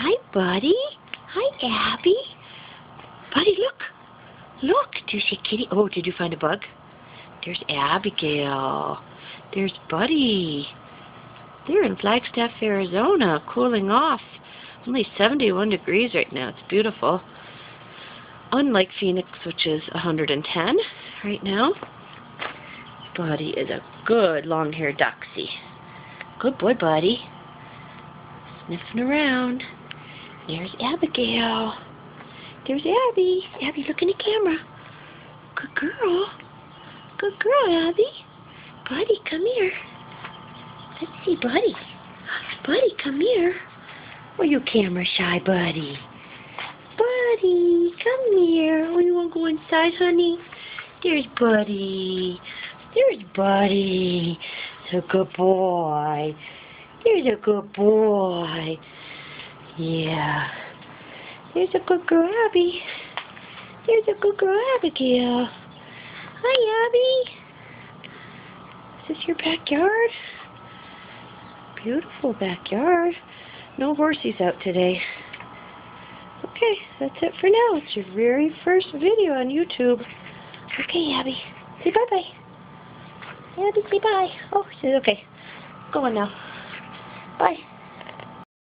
Hi, Buddy. Hi, Abby. Buddy, look. Look. Do you see Kitty? Oh, did you find a bug? There's Abigail. There's Buddy. They're in Flagstaff, Arizona, cooling off. Only 71 degrees right now. It's beautiful. Unlike Phoenix, which is 110 right now. Buddy is a good long-haired doxy. Good boy, Buddy. Sniffing around. There's Abigail. There's Abby. Abby, look in the camera. Good girl. Good girl, Abby. Buddy, come here. Let's see, Buddy. Buddy, come here. Oh, you camera shy, Buddy. Buddy, come here. Oh, you want to go inside, honey? There's Buddy. There's Buddy. It's a good boy. There's a good boy. Yeah. There's a good girl, Abby. There's a good girl, Abigail. Hi, Abby. Is this your backyard? Beautiful backyard. No horsies out today. Okay, that's it for now. It's your very first video on YouTube. Okay, Abby. Say bye-bye. Abby, say bye. Oh, she said okay. Go on now. Bye.